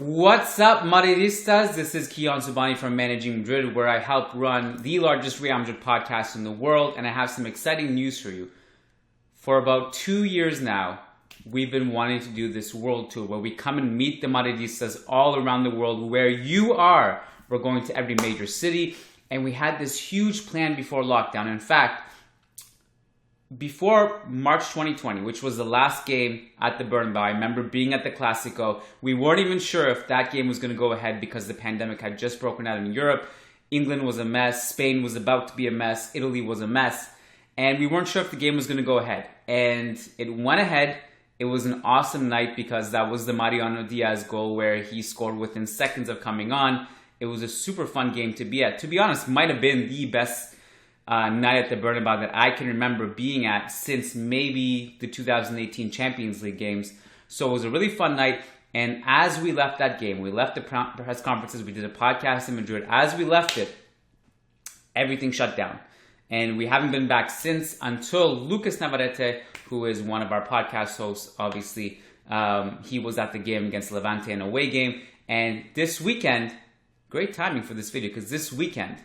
What's up, Madridistas? This is Kian Zubani from Managing Madrid, where I help run the largest Real Madrid podcast in the world, and I have some exciting news for you. For about 2 years now, we've been wanting to do this world tour where we come and meet the Madridistas all around the world, where you are. We're going to every major city, and we had this huge plan before lockdown. In fact, before March 2020, which was the last game at the Bernabeu, I remember being at the Clásico. We weren't even sure if that game was going to go ahead because the pandemic had just broken out in Europe. England was a mess. Spain was about to be a mess. Italy was a mess. And we weren't sure if the game was going to go ahead. And it went ahead. It was an awesome night because that was the Mariano Diaz goal where he scored within seconds of coming on. It was a super fun game to be at. To be honest, might have been the best night at the Bernabeu that I can remember being at since maybe the 2018 Champions League games. So it was a really fun night. And as we left that game, we left the press conferences, we did a podcast in Madrid. As we left it, everything shut down. And we haven't been back since until Lucas Navarrete, who is one of our podcast hosts, obviously, he was at the game against Levante, an away game. And this weekend, great timing for this video, because this weekend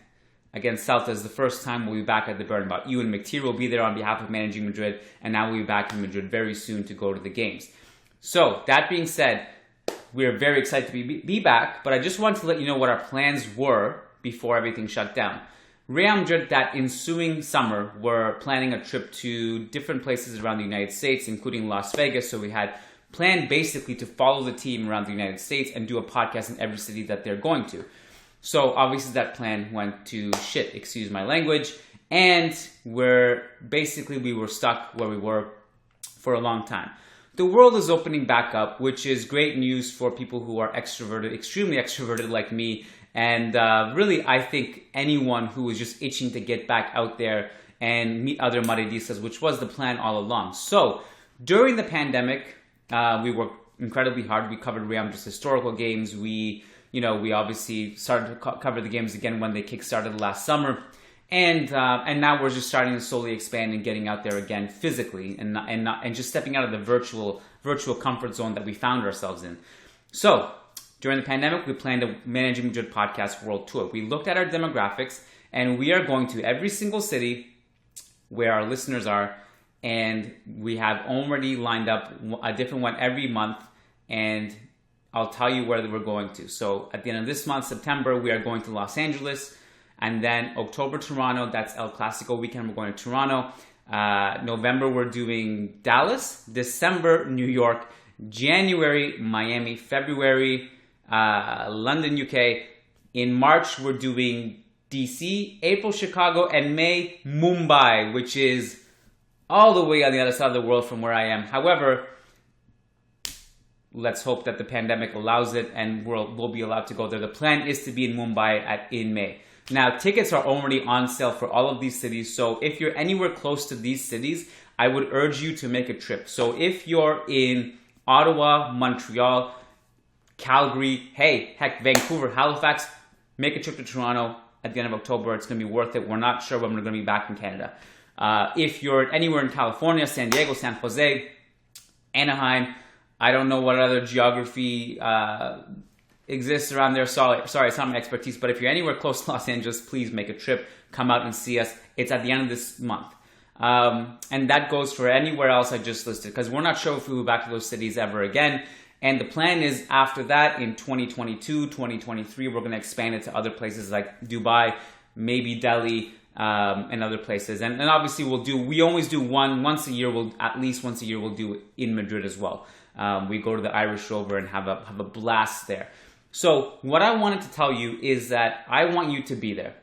against Celta is the first time we'll be back at the Bernabeu. Ewan McTeer will be there on behalf of Managing Madrid, and now we'll be back in Madrid very soon to go to the games. So, that being said, we're very excited to be back, but I just wanted to let you know what our plans were before everything shut down. Real Madrid, that ensuing summer, were planning a trip to different places around the United States, including Las Vegas, so we had planned basically to follow the team around the United States and do a podcast in every city that they're going to. So obviously that plan went to shit, excuse my language, and we were stuck where we were for a long time. The world is opening back up, which is great news for people who are extroverted, extremely extroverted like me, and really I think anyone who is just itching to get back out there and meet other Madridistas, which was the plan all along. So during the pandemic, we worked incredibly hard. We covered Real Madrid's historical games. We obviously started to cover the games again when they kickstarted last summer, and now we're just starting to slowly expand and getting out there again physically, and just stepping out of the virtual comfort zone that we found ourselves in. So during the pandemic, we planned a Managing Madrid podcast world tour. We looked at our demographics, and we are going to every single city where our listeners are, and we have already lined up a different one every month, and I'll tell you where we're going to. So at the end of this month, September, we are going to Los Angeles. And then October, Toronto. That's El Clásico weekend. We're going to Toronto. November, we're doing Dallas. December, New York. January, Miami. February, London, UK. In March, we're doing DC. April, Chicago. And May, Mumbai, which is all the way on the other side of the world from where I am. However, let's hope that the pandemic allows it and we'll be allowed to go there. The plan is to be in Mumbai in May. Now, tickets are already on sale for all of these cities. So if you're anywhere close to these cities, I would urge you to make a trip. So if you're in Ottawa, Montreal, Calgary, heck, Vancouver, Halifax, make a trip to Toronto at the end of October. It's going to be worth it. We're not sure when we're going to be back in Canada. If you're anywhere in California, San Diego, San Jose, Anaheim, I don't know what other geography exists around there. Sorry, it's not my expertise. But if you're anywhere close to Los Angeles, please make a trip. Come out and see us. It's at the end of this month. And that goes for anywhere else I just listed, because we're not sure if we'll go back to those cities ever again. And the plan is after that, in 2022, 2023, we're going to expand it to other places like Dubai, maybe Delhi, and other places. And obviously we always do once a year. At least once a year we'll do it in Madrid as well. We go to the Irish Rover and have a blast there. So what I wanted to tell you is that I want you to be there.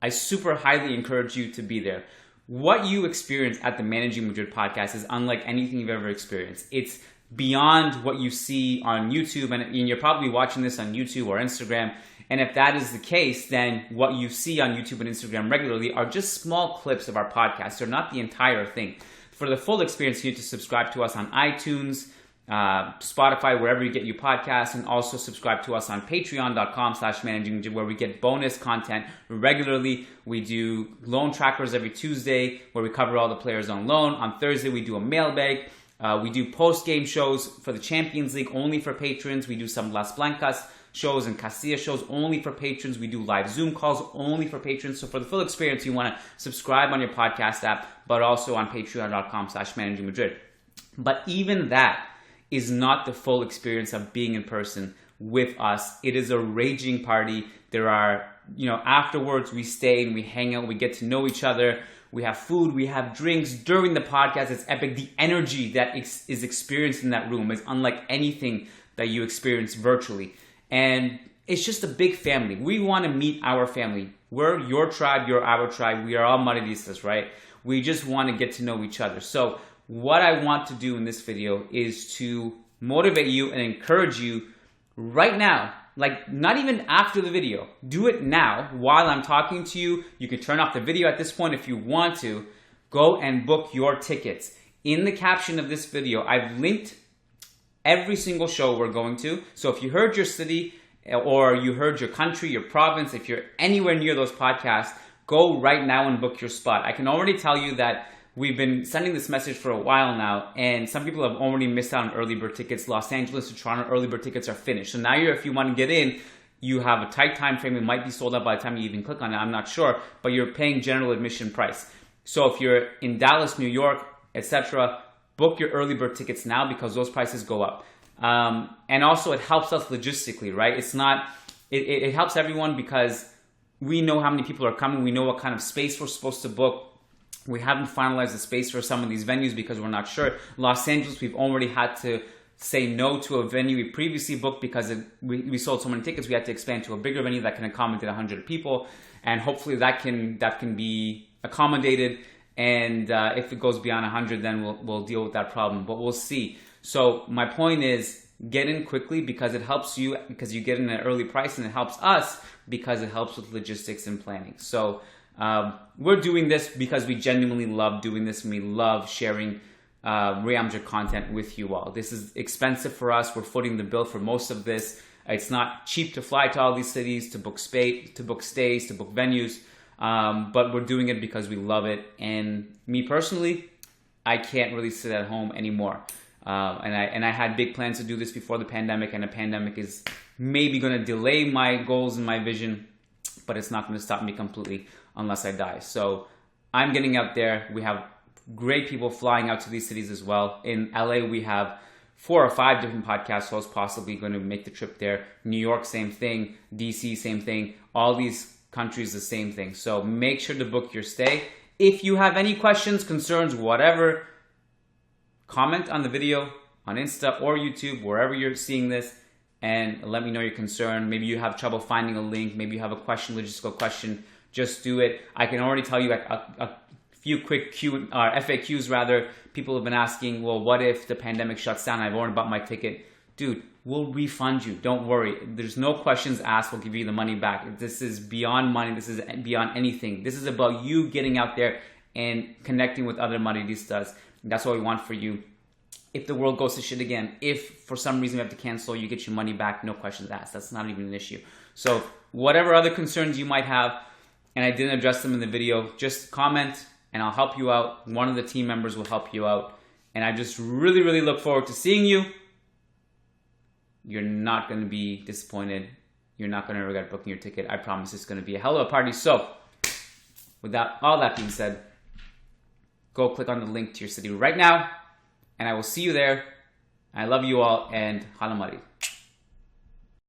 I super highly encourage you to be there. What you experience at the Managing Madrid podcast is unlike anything you've ever experienced. It's beyond what you see on YouTube, and you're probably watching this on YouTube or Instagram. And if that is the case, then what you see on YouTube and Instagram regularly are just small clips of our podcast. They're not the entire thing. For the full experience, you need to subscribe to us on iTunes, Spotify, wherever you get your podcasts, and also subscribe to us on patreon.com/managing, where we get bonus content regularly. We do loan trackers every Tuesday where we cover all the players on loan. On Thursday, we do a mailbag. We do post-game shows for the Champions League only for patrons. We do some Las Blancas shows and Castilla shows only for patrons. We do live Zoom calls only for patrons. So for the full experience, you want to subscribe on your podcast app, but also on patreon.com/managingmadrid. But even that is not the full experience of being in person with us. It is a raging party. There are, afterwards we stay and we hang out, we get to know each other. We have food, we have drinks during the podcast. It's epic. The energy that is experienced in that room is unlike anything that you experience virtually. And it's just a big family. We want to meet our family. We're your tribe, you're our tribe. We are all Madridistas, right? We just want to get to know each other. So what I want to do in this video is to motivate you and encourage you right now. Like, not even after the video. Do it now while I'm talking to you. You can turn off the video at this point if you want to. Go and book your tickets. In the caption of this video, I've linked every single show we're going to. So if you heard your city or you heard your country, your province, if you're anywhere near those podcasts, go right now and book your spot. I can already tell you that we've been sending this message for a while now, and some people have already missed out on early bird tickets. Los Angeles to Toronto early bird tickets are finished. So now if you want to get in, you have a tight time frame. It might be sold out by the time you even click on it. I'm not sure, but you're paying general admission price. So if you're in Dallas, New York, etc., book your early bird tickets now because those prices go up. And also it helps us logistically, right? It helps everyone because we know how many people are coming. We know what kind of space we're supposed to book. We haven't finalized the space for some of these venues because we're not sure. Los Angeles, we've already had to say no to a venue we previously booked because we sold so many tickets. We had to expand to a bigger venue that can accommodate 100 people. And hopefully that can be accommodated. And if it goes beyond 100, then we'll deal with that problem. But we'll see. So my point is, get in quickly because it helps you, because you get in at an early price, and it helps us because it helps with logistics and planning. So we're doing this because we genuinely love doing this, and we love sharing Real Madrid content with you all. This is expensive for us. We're footing the bill for most of this. It's not cheap to fly to all these cities, to book space, to book stays, to book venues, but we're doing it because we love it. And me personally, I can't really sit at home anymore. And I had big plans to do this before the pandemic, and the pandemic is maybe going to delay my goals and my vision, but it's not going to stop me completely unless I die. So I'm getting out there. We have great people flying out to these cities as well. In LA, we have 4 or 5 different podcast hosts possibly going to make the trip there. New York, same thing. DC, same thing. All these countries, the same thing. So make sure to book your stay. If you have any questions, concerns, whatever, comment on the video on Insta or YouTube, wherever you're seeing this, and let me know your concern. Maybe you have trouble finding a link. Maybe you have a question, logistical question. Just do it. I can already tell you a few quick FAQs rather. People have been asking, well, what if the pandemic shuts down? I've already bought my ticket. Dude, we'll refund you. Don't worry. There's no questions asked. We'll give you the money back. This is beyond money. This is beyond anything. This is about you getting out there and connecting with other Madridistas. That's what we want for you. If the world goes to shit again, if for some reason we have to cancel, you get your money back, no questions asked. That's not even an issue. So whatever other concerns you might have, and I didn't address them in the video, just comment and I'll help you out. One of the team members will help you out. And I just really, really look forward to seeing you. You're not going to be disappointed. You're not going to regret booking your ticket. I promise it's going to be a hell of a party. So with all that being said, go click on the link to your city right now. And I will see you there. I love you all, and Hala Madrid.